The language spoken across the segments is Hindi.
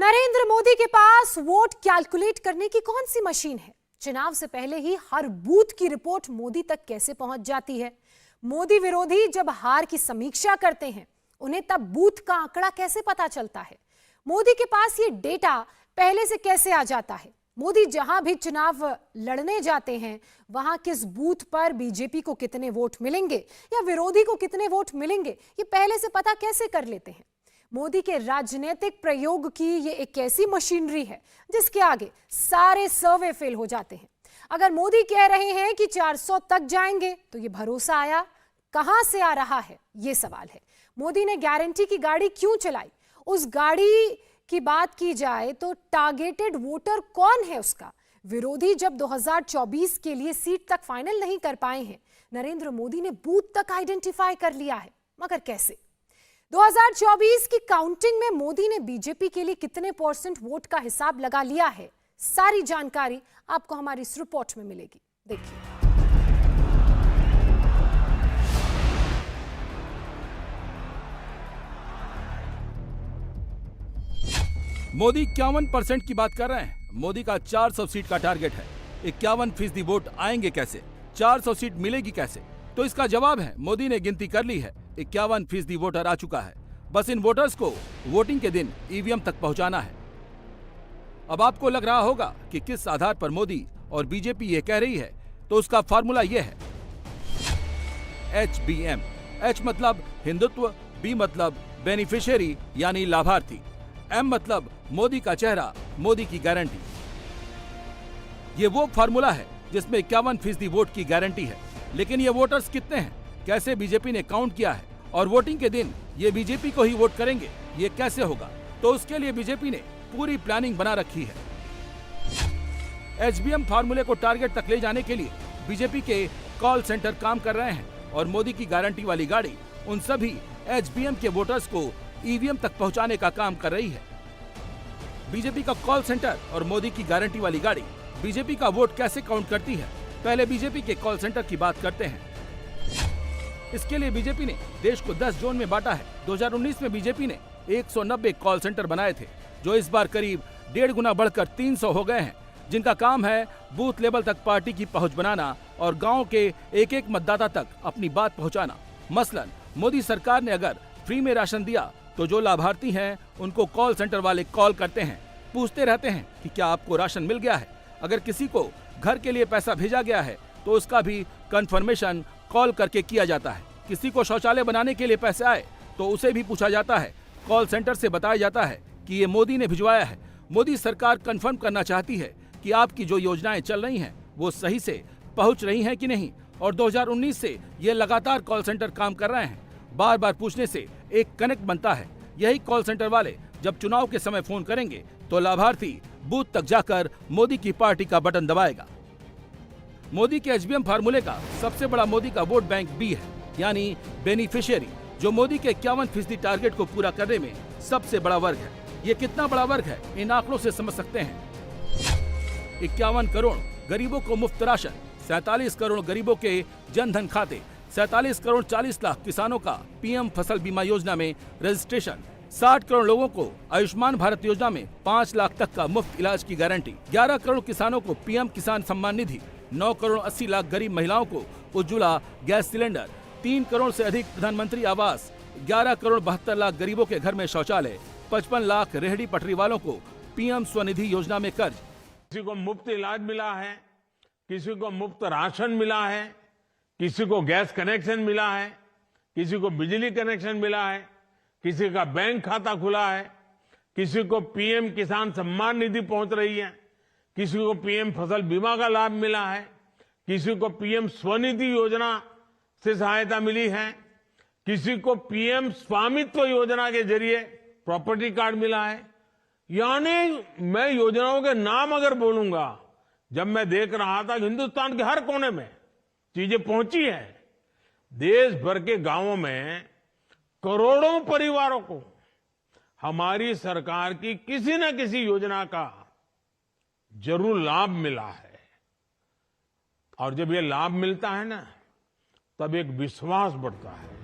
नरेंद्र मोदी के पास वोट कैलकुलेट करने की कौन सी मशीन है? चुनाव से पहले ही हर बूथ की रिपोर्ट मोदी तक कैसे पहुंच जाती है? मोदी विरोधी जब हार की समीक्षा करते हैं, उन्हें तब बूथ का आंकड़ा कैसे पता चलता है? मोदी के पास ये डेटा पहले से कैसे आ जाता है? मोदी जहां भी चुनाव लड़ने जाते हैं, वहां किस बूथ पर बीजेपी को कितने वोट मिलेंगे या विरोधी को कितने वोट मिलेंगे, ये पहले से पता कैसे कर लेते हैं? मोदी के राजनीतिक प्रयोग की ये एक ऐसी मशीनरी है जिसके आगे सारे सर्वे फेल हो जाते हैं। अगर मोदी कह रहे हैं कि 400 तक जाएंगे, तो ये भरोसा आया कहां से आ रहा है, ये सवाल है। मोदी ने गारंटी की गाड़ी क्यों चलाई? उस गाड़ी की बात की जाए तो टारगेटेड वोटर कौन है उसका? विरोधी जब 2024 के लिए सीट तक फाइनल नहीं कर पाए हैं, नरेंद्र मोदी ने बूथ तक आइडेंटिफाई कर लिया है, मगर कैसे? 2024 की काउंटिंग में मोदी ने बीजेपी के लिए कितने % वोट का हिसाब लगा लिया है, सारी जानकारी आपको हमारी इस रिपोर्ट में मिलेगी। देखिए, मोदी 51% की बात कर रहे हैं। मोदी का 400 सीट का टारगेट है। 51% वोट आएंगे कैसे? 400 सीट मिलेगी कैसे? तो इसका जवाब है, मोदी ने गिनती कर ली है, 51% वोटर आ चुका है। बस इन वोटर्स को वोटिंग के दिन ईवीएम तक पहुंचाना है। अब आपको लग रहा होगा कि किस आधार पर मोदी और बीजेपी ये कह रही है, तो उसका फॉर्मूला ये है, HBM। H मतलब हिंदुत्व, B मतलब बेनिफिशियरी यानी लाभार्थी, M मतलब मोदी का चेहरा, मोदी की गारंटी। ये वो फॉर्मूला है जिसमें 51% वोट की गारंटी है। लेकिन ये वोटर्स कितने हैं, कैसे बीजेपी ने काउंट किया है, और वोटिंग के दिन ये बीजेपी को ही वोट करेंगे, ये कैसे होगा? तो उसके लिए बीजेपी ने पूरी प्लानिंग बना रखी है। HBM फार्मूले को टारगेट तक ले जाने के लिए बीजेपी के कॉल सेंटर काम कर रहे हैं, और मोदी की गारंटी वाली गाड़ी उन सभी HBM के वोटर्स को ईवीएम तक पहुंचाने का काम कर रही है। बीजेपी का कॉल सेंटर और मोदी की गारंटी वाली गाड़ी बीजेपी का वोट कैसे काउंट करती है? पहले बीजेपी के कॉल सेंटर की बात करते हैं। इसके लिए बीजेपी ने देश को 10 जोन में बांटा है। 2019 में बीजेपी ने 190 कॉल सेंटर बनाए थे, जो इस बार करीब 1.5 गुना बढ़कर 300 हो गए हैं, जिनका काम है बूथ लेवल तक पार्टी की पहुंच बनाना और गांव के एक एक मतदाता तक अपनी बात पहुंचाना। मसलन मोदी सरकार ने अगर फ्री में राशन दिया, तो जो लाभार्थी हैं उनको कॉल सेंटर वाले कॉल करते हैं, पूछते रहते हैं कि क्या आपको राशन मिल गया है। अगर किसी को घर के लिए पैसा भेजा गया है, तो उसका भी कंफर्मेशन कॉल करके किया जाता है। किसी को शौचालय बनाने के लिए पैसे आए, तो उसे भी पूछा जाता है, कॉल सेंटर से बताया जाता है कि ये मोदी ने भिजवाया है। मोदी सरकार कंफर्म करना चाहती है कि आपकी जो योजनाएं चल रही हैं, वो सही से पहुंच रही हैं कि नहीं। और 2019 से ये लगातार कॉल सेंटर काम कर रहे हैं। बार बार पूछने से एक कनेक्ट बनता है। यही कॉल सेंटर वाले जब चुनाव के समय फोन करेंगे, तो लाभार्थी बूथ तक जाकर मोदी की पार्टी का बटन दबाएगा। मोदी के HBM फार्मूले का सबसे बड़ा मोदी का वोट बैंक B है, यानी बेनिफिशियरी, जो मोदी के 51% टारगेट को पूरा करने में सबसे बड़ा वर्ग है। ये कितना बड़ा वर्ग है, इन आंकड़ों से समझ सकते हैं। 51 करोड़ गरीबों को मुफ्त राशन, 47 करोड़ गरीबों के जनधन खाते, 47 करोड़ 40 लाख किसानों का PM फसल बीमा योजना में रजिस्ट्रेशन, 60 करोड़ लोगों को आयुष्मान भारत योजना में 5 लाख तक का मुफ्त इलाज की गारंटी, 11 करोड़ किसानों को PM किसान सम्मान निधि, 9 करोड़ 80 लाख गरीब महिलाओं को उज्ज्वला गैस सिलेंडर, 3 करोड़ से अधिक प्रधानमंत्री आवास, 11 करोड़ 72 लाख गरीबों के घर में शौचालय, 55 लाख रेहड़ी पटरी वालों को PM स्वनिधि योजना में कर्ज। किसी को मुफ्त इलाज मिला है, किसी को मुफ्त राशन मिला है, किसी को गैस कनेक्शन मिला है, किसी को बिजली कनेक्शन मिला है, किसी का बैंक खाता खुला है, किसी को PM किसान सम्मान निधि पहुंच रही है, किसी को PM फसल बीमा का लाभ मिला है, किसी को PM स्वनिधि योजना से सहायता मिली है, किसी को PM स्वामित्व योजना के जरिए प्रॉपर्टी कार्ड मिला है। यानी मैं योजनाओं के नाम अगर बोलूंगा, जब मैं देख रहा था कि हिंदुस्तान के हर कोने में चीजें पहुंची है, देश भर के गांवों में करोड़ों परिवारों को हमारी सरकार की किसी न किसी योजना का जरूर लाभ मिला है। और जब ये लाभ मिलता है ना, तब एक विश्वास बढ़ता है।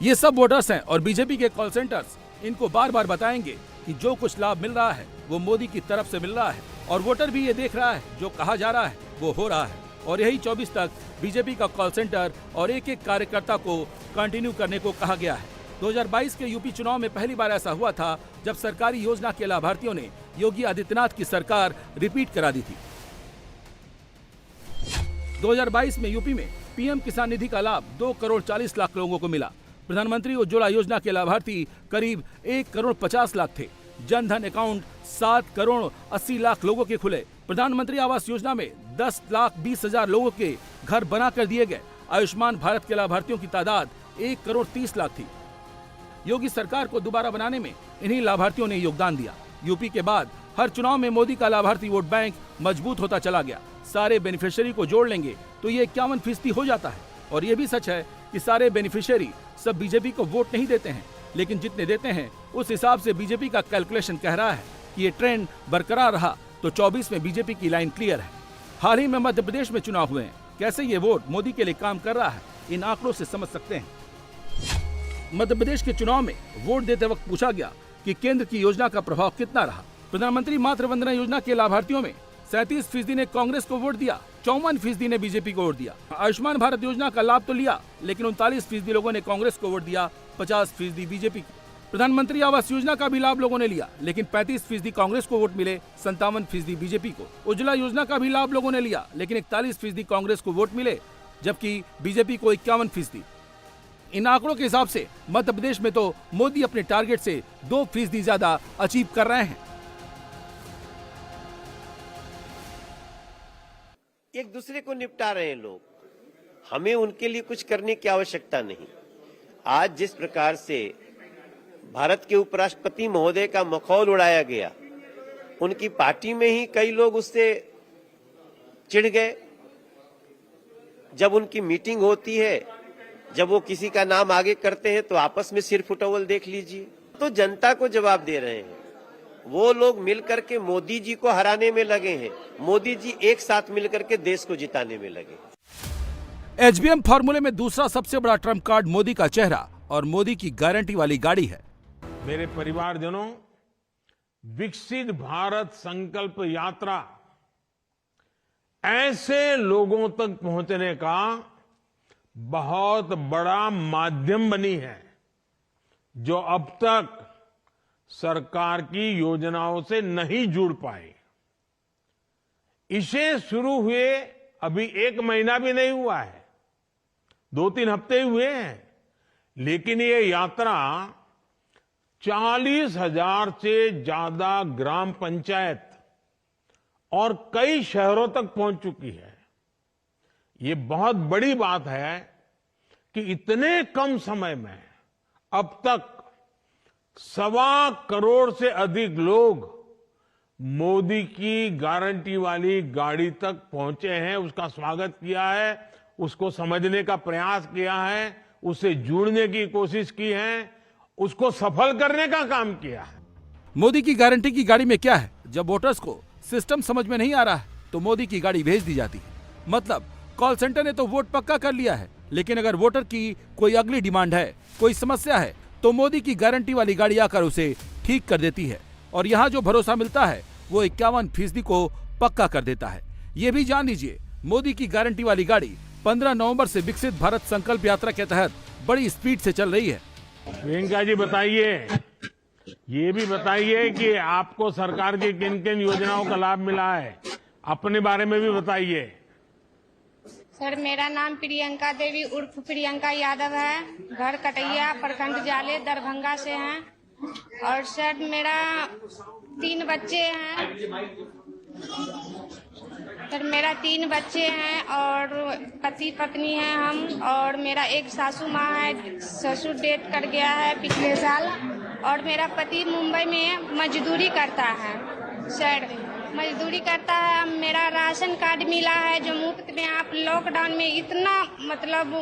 ये सब वोटर्स हैं और बीजेपी के कॉल सेंटर्स इनको बार बार बताएंगे कि जो कुछ लाभ मिल रहा है वो मोदी की तरफ से मिल रहा है और वोटर भी ये देख रहा है जो कहा जा रहा है वो हो रहा है। और यही 24 तक बीजेपी का कॉल सेंटर और एक एक कार्यकर्ता को कंटिन्यू करने को कहा गया है। 2022 के यूपी चुनाव में पहली बार ऐसा हुआ था जब सरकारी योजना के लाभार्थियों ने योगी आदित्यनाथ की सरकार रिपीट करा दी थी। 2022 में यूपी में पीएम किसान निधि का लाभ 2 करोड़ 40 लाख लोगों को मिला। प्रधानमंत्री उज्ज्वला योजना के लाभार्थी करीब 1 करोड़ 50 लाख थे। जन धन अकाउंट 7 करोड़ 80 लाख लोगों के खुले। प्रधानमंत्री आवास योजना में 10 लाख 20 हजार लोगों के घर बना कर दिए गए। आयुष्मान भारत के लाभार्थियों की तादाद 1 करोड़ 30 लाख थी। योगी सरकार को दोबारा बनाने में इन्हीं लाभार्थियों ने योगदान दिया। यूपी के बाद हर चुनाव में मोदी का लाभार्थी वोट बैंक मजबूत होता चला गया। सारे बेनिफिशियरी को जोड़ लेंगे तो ये 51% हो जाता है। और ये भी सच है कि सारे बेनिफिशियरी सब बीजेपी को वोट नहीं देते हैं, लेकिन जितने देते हैं उस हिसाब से बीजेपी का कैलकुलेशन कह रहा है कि ये ट्रेंड बरकरार रहा तो 24 में बीजेपी की लाइन क्लियर है। हाल ही में मध्य प्रदेश में चुनाव हुए हैं, कैसे ये वोट मोदी के लिए काम कर रहा है इन आंकड़ों से समझ सकते हैं। मध्य प्रदेश के चुनाव में वोट देते वक्त पूछा गया कि केंद्र की योजना का प्रभाव कितना रहा। प्रधानमंत्री मातृ वंदना योजना के लाभार्थियों में 37% ने कांग्रेस को वोट दिया, 54% ने बीजेपी को वोट दिया। आयुष्मान भारत योजना का लाभ तो लिया, लेकिन 39% लोगों ने कांग्रेस को वोट दिया, 50% बीजेपी को। प्रधानमंत्री आवास योजना का भी लाभ लोगों ने लिया, लेकिन 35% कांग्रेस को वोट मिले, 57% बीजेपी को। उज्ज्वला योजना का भी लाभ लोगों ने लिया, लेकिन 41% कांग्रेस को वोट मिले, जबकि बीजेपी को 51%। इन आंकड़ों के हिसाब से मध्य प्रदेश में तो मोदी अपने टारगेट से 2% ज्यादा अचीव कर रहे हैं। एक दूसरे को निपटा रहे हैं लोग, हमें उनके लिए कुछ करने की आवश्यकता नहीं। आज जिस प्रकार से भारत के उपराष्ट्रपति महोदय का मखौल उड़ाया गया, उनकी पार्टी में ही कई लोग उससे चिढ़ गए। जब उनकी मीटिंग होती है, जब वो किसी का नाम आगे करते हैं तो आपस में सिर फुटौल देख लीजिए। तो जनता को जवाब दे रहे हैं। वो लोग मिलकर के मोदी जी को हराने में लगे हैं, मोदी जी एक साथ मिलकर के देश को जिताने में लगे। एचबीएम फॉर्मूले में दूसरा सबसे बड़ा ट्रम्प कार्ड मोदी का चेहरा और मोदी की गारंटी वाली गाड़ी है। मेरे परिवारजनों, विकसित भारत संकल्प यात्रा ऐसे लोगों तक पहुंचने का बहुत बड़ा माध्यम बनी है जो अब तक सरकार की योजनाओं से नहीं जुड़ पाए। इसे शुरू हुए अभी 1 महीना भी नहीं हुआ है, 2-3 हफ्ते हुए हैं, लेकिन ये यात्रा 40,000 से ज्यादा ग्राम पंचायत और कई शहरों तक पहुंच चुकी है। ये बहुत बड़ी बात है कि इतने कम समय में अब तक 1.25 करोड़ से अधिक लोग मोदी की गारंटी वाली गाड़ी तक पहुंचे हैं, उसका स्वागत किया है, उसको समझने का प्रयास किया है, उससे जुड़ने की कोशिश की है, उसको सफल करने का काम किया है। मोदी की गारंटी की गाड़ी में क्या है? जब वोटर्स को सिस्टम समझ में नहीं आ रहा है तो मोदी की गाड़ी भेज दी जाती है। मतलब कॉल सेंटर ने तो वोट पक्का कर लिया है, लेकिन अगर वोटर की कोई अगली डिमांड है, कोई समस्या है, तो मोदी की गारंटी वाली गाड़ी आकर उसे ठीक कर देती है। और यहाँ जो भरोसा मिलता है वो 51% को पक्का कर देता है। ये भी जान लीजिए, मोदी की गारंटी वाली गाड़ी 15 नवंबर से विकसित भारत संकल्प यात्रा के तहत बड़ी स्पीड से चल रही है। प्रियंका जी बताइए, ये भी बताइए कि आपको सरकार की किन किन योजनाओं का लाभ मिला है, अपने बारे में भी बताइए। सर, मेरा नाम प्रियंका देवी उर्फ प्रियंका यादव है। घर कटैया, प्रखंड जाले, दरभंगा से हैं। और सर, मेरा 3 बच्चे हैं। सर, मेरा 3 बच्चे हैं और पति पत्नी हैं हम, और मेरा एक सासू माँ है, ससुर डेथ कर गया है पिछले साल, और मेरा पति मुंबई में मजदूरी करता है। सर, मजदूरी करता है। मेरा राशन कार्ड मिला है जो मुफ्त में। आप लॉकडाउन में इतना मतलब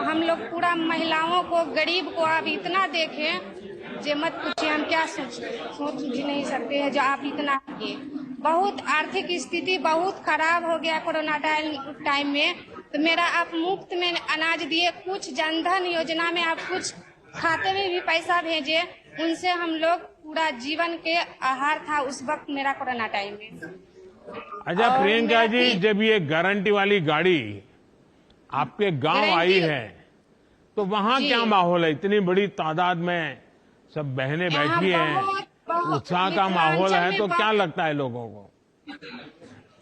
हम लोग पूरा महिलाओं को, गरीब को आप इतना देखें जे मत पूछिए, हम क्या सोच भी नहीं सकते हैं जो आप इतना किए। बहुत आर्थिक स्थिति बहुत खराब हो गया कोरोना टाइम में, तो मेरा आप मुफ्त में अनाज दिए, कुछ जनधन योजना में आप कुछ खाते में भी पैसा भेजे, उनसे हम लोग पूरा जीवन के आहार था उस वक्त मेरा कोरोना टाइम में। अच्छा और प्रियंका जी, मेरा जब ये गारंटी वाली गाड़ी आपके गांव आई है तो वहाँ जी। क्या माहौल है? इतनी बड़ी तादाद में सब बहनें यहाँ बैठी हैं, बहुत उत्साह का माहौल है, तो मिथिलांचल में क्या लगता है लोगों को?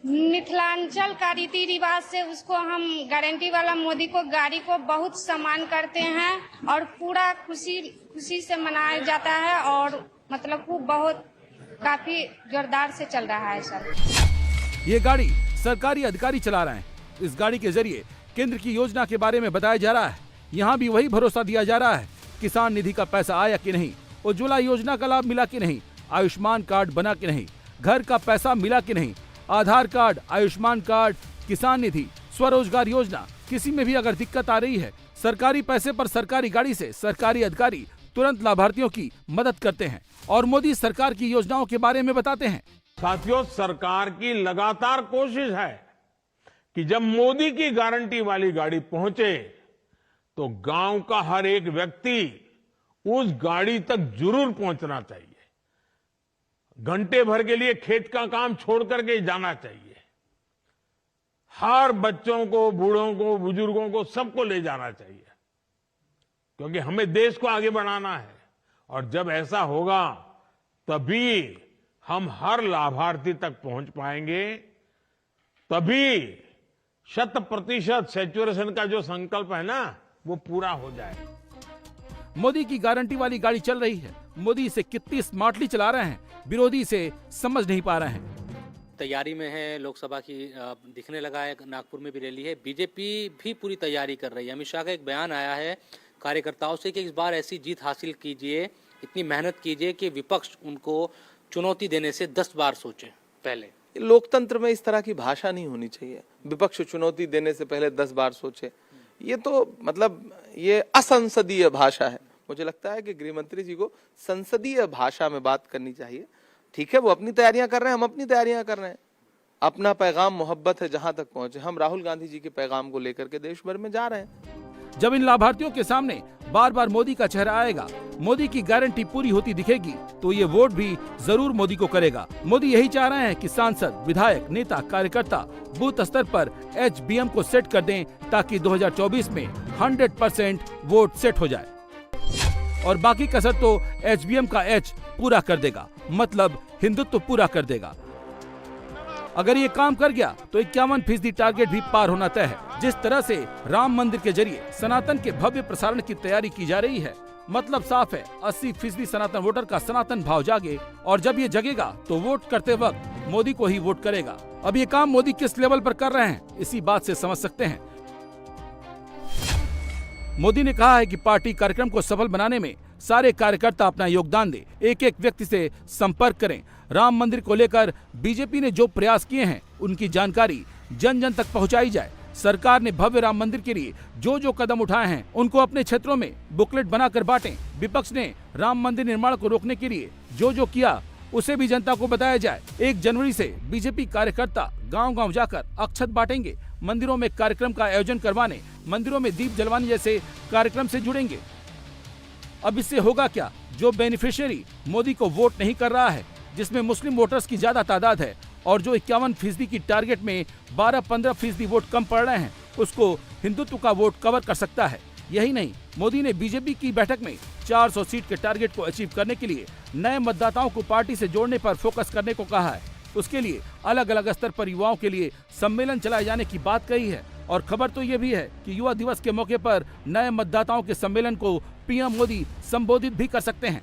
मिथिलांचल का रीति रिवाज से उसको हम गारंटी वाला मोदी को गाड़ी को बहुत सम्मान करते हैं और पूरा खुशी से मनाया जाता है और मतलब खूब बहुत काफी जोरदार से चल रहा है सर। ये गाड़ी सरकारी अधिकारी चला रहे हैं। इस गाड़ी के जरिए केंद्र की योजना के बारे में बताया जा रहा है। यहाँ भी वही भरोसा दिया जा रहा है, किसान निधि का पैसा आया कि नहीं, उज्ज्वला योजना का लाभ मिला कि नहीं, आयुष्मान कार्ड बना कि नहीं, घर का पैसा मिला कि नहीं, आधार कार्ड, आयुष्मान कार्ड, किसान निधि, स्वरोजगार योजना, किसी में भी अगर दिक्कत आ रही है, सरकारी पैसे पर सरकारी गाड़ी से सरकारी अधिकारी तुरंत लाभार्थियों की मदद करते हैं और मोदी सरकार की योजनाओं के बारे में बताते हैं। साथियों, सरकार की लगातार कोशिश है कि जब मोदी की गारंटी वाली गाड़ी पहुंचे तो गांव का हर एक व्यक्ति उस गाड़ी तक जरूर पहुंचना चाहिए। घंटे भर के लिए खेत का काम छोड़ करके जाना चाहिए। हर बच्चों को, बूढ़ों को, बुजुर्गों को, सबको ले जाना चाहिए, क्योंकि हमें देश को आगे बढ़ाना है। और जब ऐसा होगा तभी हम हर लाभार्थी तक पहुंच पाएंगे, तभी 100% सैचुरेशन का जो संकल्प है ना, वो पूरा हो जाए। मोदी की गारंटी वाली गाड़ी चल रही है। मोदी इसे कितनी स्मार्टली चला रहे हैं, विरोधी इसे समझ नहीं पा रहे हैं। तैयारी में है, लोकसभा की दिखने लगा है, नागपुर में भी रैली है, बीजेपी भी पूरी तैयारी कर रही है। अमित शाह का एक बयान आया है कार्यकर्ताओं से कि इस बार ऐसी जीत हासिल कीजिए, इतनी मेहनत कीजिए कि विपक्ष उनको चुनौती देने से 10 बार सोचे पहले। लोकतंत्र में इस तरह की भाषा नहीं होनी चाहिए, विपक्ष चुनौती देने से पहले 10 बार सोचे। ये तो मतलब ये असंसदीय भाषा है। मुझे लगता है कि गृह मंत्री जी को संसदीय भाषा में बात करनी चाहिए। ठीक है, वो अपनी तैयारियां कर रहे हैं, हम अपनी तैयारियां कर रहे हैं। अपना पैगाम मोहब्बत है जहां तक पहुंचे। हम राहुल गांधी जी के पैगाम को लेकर के देश भर में जा रहे हैं। जब इन लाभार्थियों के सामने बार बार मोदी का चेहरा आएगा, मोदी की गारंटी पूरी होती दिखेगी, तो ये वोट भी जरूर मोदी को करेगा। मोदी यही चाह रहे हैं कि सांसद, विधायक, नेता, कार्यकर्ता बूथ स्तर पर HBM को सेट कर दें, ताकि 2024 में 100% वोट सेट हो जाए। और बाकी कसर तो HBM का H पूरा कर देगा, मतलब हिंदुत्व पूरा कर देगा। अगर ये काम कर गया तो 51% टारगेट भी पार होना तय है। जिस तरह से राम मंदिर के जरिए सनातन के भव्य प्रसारण की तैयारी की जा रही है, मतलब साफ है 80% सनातन वोटर का सनातन भाव जागे, और जब ये जगेगा तो वोट करते वक्त मोदी को ही वोट करेगा। अब ये काम मोदी किस लेवल पर कर रहे हैं, इसी बात से समझ सकते हैं। मोदी ने कहा है कि पार्टी कार्यक्रम को सफल बनाने में सारे कार्यकर्ता अपना योगदान दें, एक एक व्यक्ति से संपर्क करें। राम मंदिर को लेकर बीजेपी ने जो प्रयास किए हैं, उनकी जानकारी जन जन तक पहुंचाई जाए। सरकार ने भव्य राम मंदिर के लिए जो जो कदम उठाए हैं, उनको अपने क्षेत्रों में बुकलेट बनाकर बांटें। विपक्ष ने राम मंदिर निर्माण को रोकने के लिए जो जो किया, उसे भी जनता को बताया जाए। 1 जनवरी से बीजेपी कार्यकर्ता गांव-गांव जाकर अक्षत बांटेंगे, मंदिरों में कार्यक्रम का आयोजन करवाने, मंदिरों में दीप जलवाने जैसे कार्यक्रम से जुड़ेंगे। अब इससे होगा क्या? जो बेनिफिशियरी मोदी को वोट नहीं कर रहा है, जिसमें मुस्लिम वोटर्स की ज्यादा तादाद है, और जो 51% की टारगेट में 12-15% वोट कम पड़ रहे हैं, उसको हिंदुत्व का वोट कवर कर सकता है। यही नहीं, मोदी ने बीजेपी की बैठक में 400 सीट के टारगेट को अचीव करने के लिए नए मतदाताओं को पार्टी से जोड़ने पर फोकस करने को कहा है। उसके लिए अलग अलग स्तर पर युवाओं के लिए सम्मेलन चलाए जाने की बात कही है। और खबर तो ये भी है कि युवा दिवस के मौके पर नए मतदाताओं के सम्मेलन को पीएम मोदी संबोधित भी कर सकते हैं।